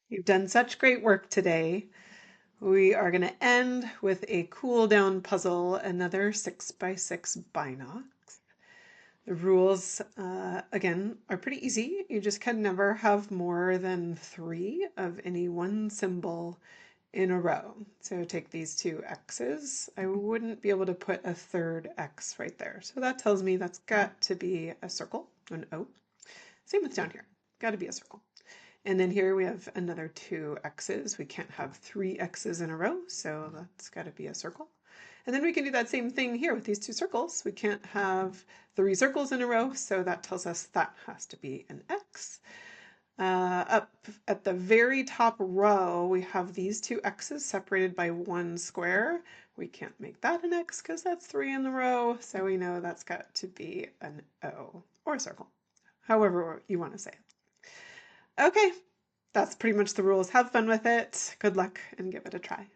You've done such great work today. We are going to end with a cool down puzzle, another 6x6 Binox. The rules, again, are pretty easy. You just can never have more than 3 of any one symbol in a row. So take these two X's. I wouldn't be able to put a third X right there. So that tells me that's got to be a circle, an O. Same with down here, got to be a circle. And then here we have another 2 X's. We can't have 3 X's in a row, so that's got to be a circle. And then we can do that same thing here with these 2 circles. We can't have 3 circles in a row, so that tells us that has to be an X. Up at the very top row, we have these 2 X's separated by 1 square. We can't make that an X because that's 3 in the row, so we know that's got to be an O or a circle, however you want to say it. Okay, that's pretty much the rules. Have fun with it. Good luck and give it a try.